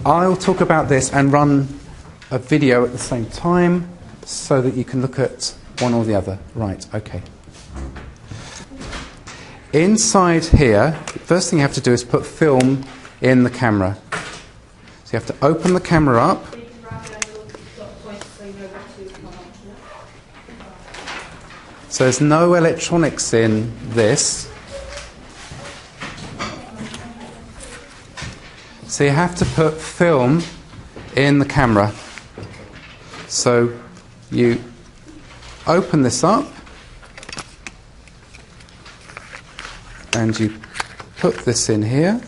I'll talk about this and run a video at the same time so that you can look at one or the other. Right, okay. Inside here, the first thing you have to do is put film in the camera. So you have to open the camera up. So there's no electronics in this. So you have to put film in the camera. So you open this up and you put this in here.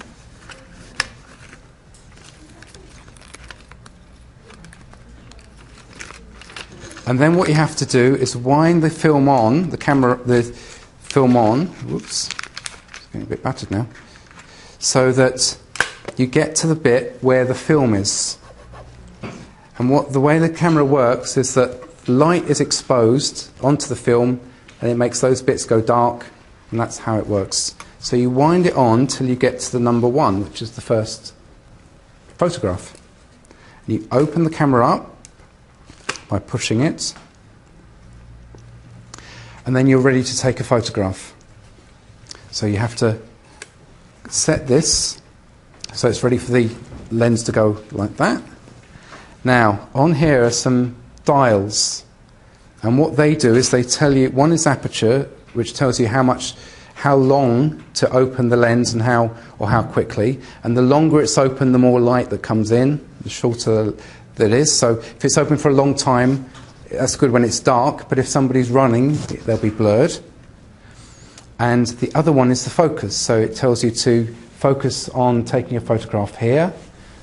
And then what you have to do is wind the film on, the film on, whoops, it's getting a bit battered now, so that you get to the bit where the film is. And the way the camera works is that light is exposed onto the film and it makes those bits go dark, and that's how it works. So you wind it on till you get to the number 1, which is the first photograph. And you open the camera up by pushing it, and then you're ready to take a photograph. So you have to set this so it's ready for the lens to go like that. Now, on here are some dials, and what they do is they tell you, one is aperture, which tells you how long to open the lens and how quickly, and the longer it's open, the more light that comes in, the shorter that is. So if it's open for a long time, that's good when it's dark, but if somebody's running, they'll be blurred. And the other one is the focus, so it tells you to focus on taking a photograph here,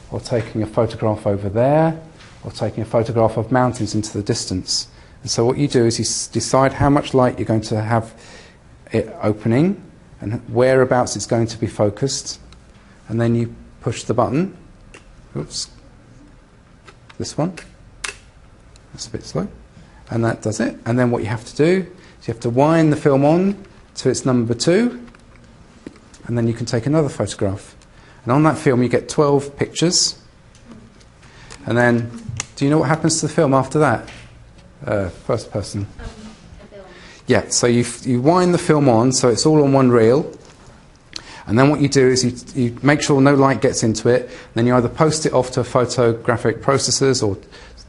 or taking a photograph over there, or taking a photograph of mountains into the distance. And so what you do is you decide how much light you're going to have it opening and whereabouts it's going to be focused, and then you push the button. Oops. This one. That's a bit slow. And that does it. And then what you have to do is you have to wind the film on to its number 2, and then you can take another photograph. And on that film you get 12 pictures. And then, do you know what happens to the film after that? First person. Yeah, so you wind the film on so it's all on one reel. And then what you do is you make sure no light gets into it. Then you either post it off to photographic processors, or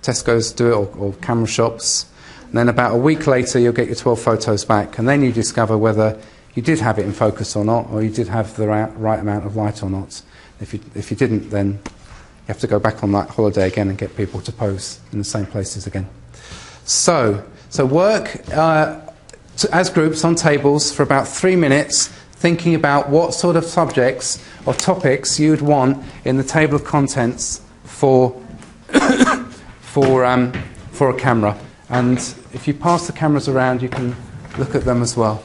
Tesco's do it, or camera shops. And then about a week later you'll get your 12 photos back, and then you discover whether you did have it in focus or not, or you did have the right amount of light or not. If you didn't, then you have to go back on that holiday again and get people to pose in the same places again. So work as groups on tables for about 3 minutes, thinking about what sort of subjects or topics you'd want in the table of contents for a camera. And if you pass the cameras around, you can look at them as well.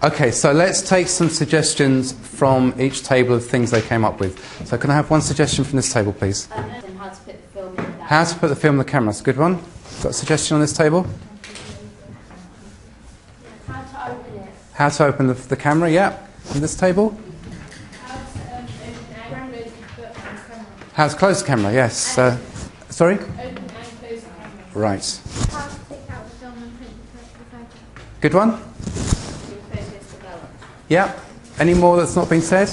Okay, so let's take some suggestions from each table of things they came up with. So can I have one suggestion from this table, please? How to put the film in the camera. That's a good one. Got a suggestion on this table? How to open it. How to open the camera, yeah. On this table? How to close the camera, yes. Sorry? Open and close the camera. Right. How to take out the film and print the photo. Good one? Yeah. Any more that's not been said?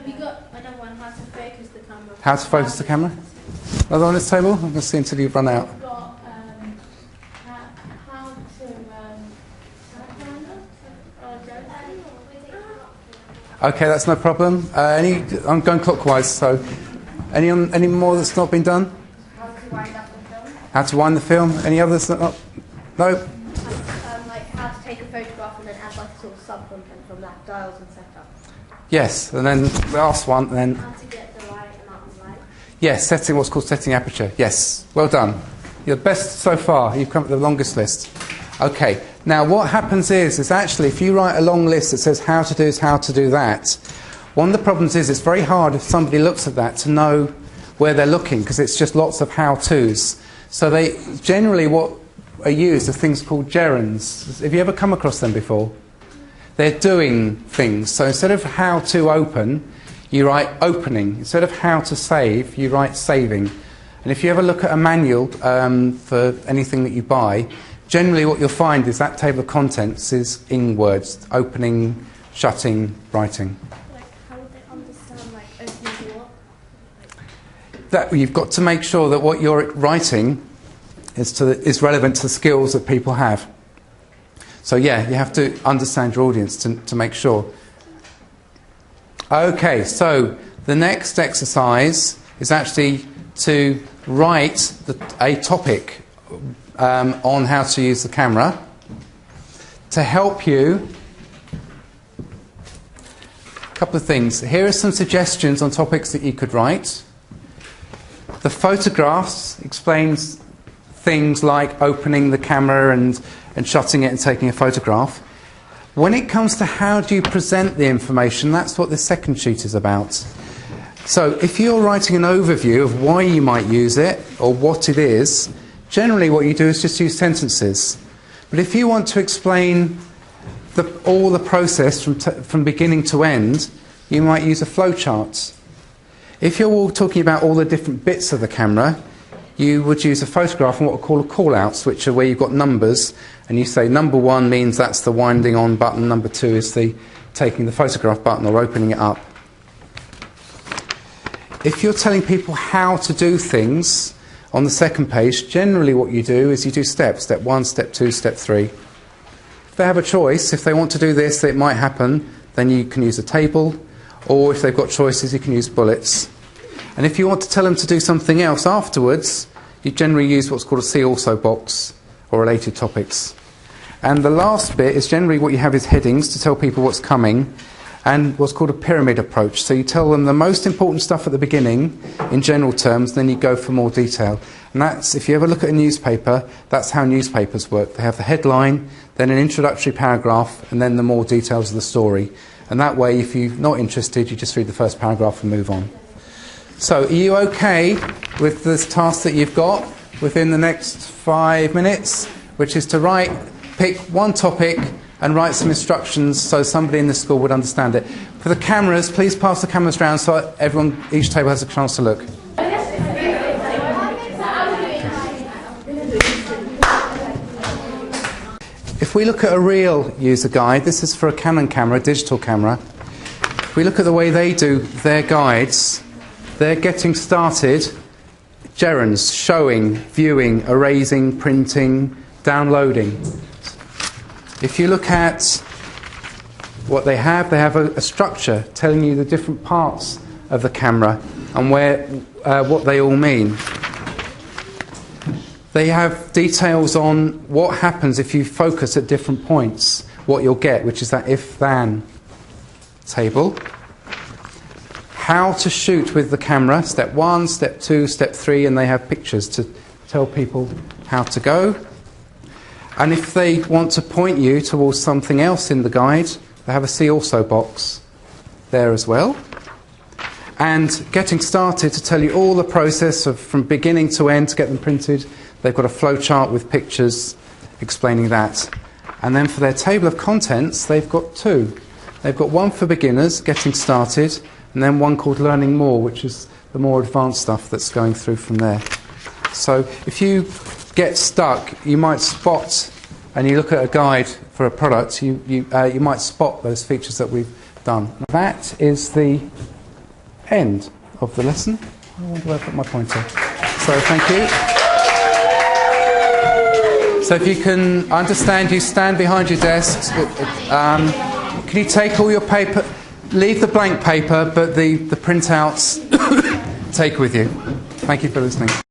We got another one, how to focus the camera. How to focus the camera? Another one on this table? I'm going to see until you run out. We've got how to... Okay, that's no problem. I'm going clockwise, so any more that's not been done? How to wind up the film. How to wind the film? Any others that not? No? Like how to take a photograph and then add like a sort of sub-content from that, dials and setup. Yes, and then the last one, and then... How to get the right amount of light. Yes, what's called setting aperture. Yes, well done. You're the best so far. You've come up with the longest list. Okay, now what happens is actually if you write a long list that says how to do this, how to do that, one of the problems is it's very hard if somebody looks at that to know where they're looking, because it's just lots of how-tos. So they generally what are used are things called gerunds. Have you ever come across them before? They're doing things. So instead of how to open, you write opening. Instead of how to save, you write saving. And if you ever look at a manual for anything that you buy, generally what you'll find is that table of contents is in words, opening, shutting, writing. Like, how would they understand, like, opening what? That you've got to make sure that what you're writing is relevant to the skills that people have. So yeah, you have to understand your audience to make sure. Okay, so the next exercise is actually to write a topic on how to use the camera. To help you, a couple of things. Here are some suggestions on topics that you could write. The photographs explains things like opening the camera and shutting it and taking a photograph. When it comes to how do you present the information, that's what this second sheet is about. So if you're writing an overview of why you might use it or what it is, generally what you do is just use sentences. But if you want to explain all the process from beginning to end, you might use a flowchart. If you're all talking about all the different bits of the camera, you would use a photograph and what we call a call-outs, which are where you've got numbers, and you say number 1 means that's the winding on button, number 2 is the taking the photograph button or opening it up. If you're telling people how to do things on the second page, generally what you do is you do steps, step 1, step 2, step 3. If they have a choice, if they want to do this, it might happen, then you can use a table, or if they've got choices, you can use bullets. And if you want to tell them to do something else afterwards, you generally use what's called a see also box or related topics. And the last bit is generally what you have is headings to tell people what's coming and what's called a pyramid approach. So you tell them the most important stuff at the beginning in general terms, then you go for more detail. And that's, if you ever look at a newspaper, that's how newspapers work. They have the headline, then an introductory paragraph, and then the more details of the story. And that way, if you're not interested, you just read the first paragraph and move on. So are you okay with this task that you've got within the next 5 minutes, which is to pick one topic and write some instructions so somebody in the school would understand it. For the cameras, please pass the cameras around so each table has a chance to look. If we look at a real user guide, this is for a Canon camera, a digital camera. If we look at the way they do their guides, they're getting started, gerunds, showing, viewing, erasing, printing, downloading. If you look at what they have a structure telling you the different parts of the camera and what they all mean. They have details on what happens if you focus at different points, what you'll get, which is that if-then table. How to shoot with the camera, step 1, step 2, step 3, and they have pictures to tell people how to go. And if they want to point you towards something else in the guide, they have a see also box there as well. And getting started to tell you all the process from beginning to end to get them printed. They've got a flowchart with pictures explaining that. And then for their table of contents, they've got 2. They've got one for beginners, getting started, and then one called Learning More, which is the more advanced stuff that's going through from there. So if you get stuck, you might spot, and you look at a guide for a product, you might spot those features that we've done. That is the end of the lesson. I wonder where I put my pointer. So thank you. So if you can understand, you stand behind your desks. Can you take all your paper, leave the blank paper, but the printouts take with you. Thank you for listening.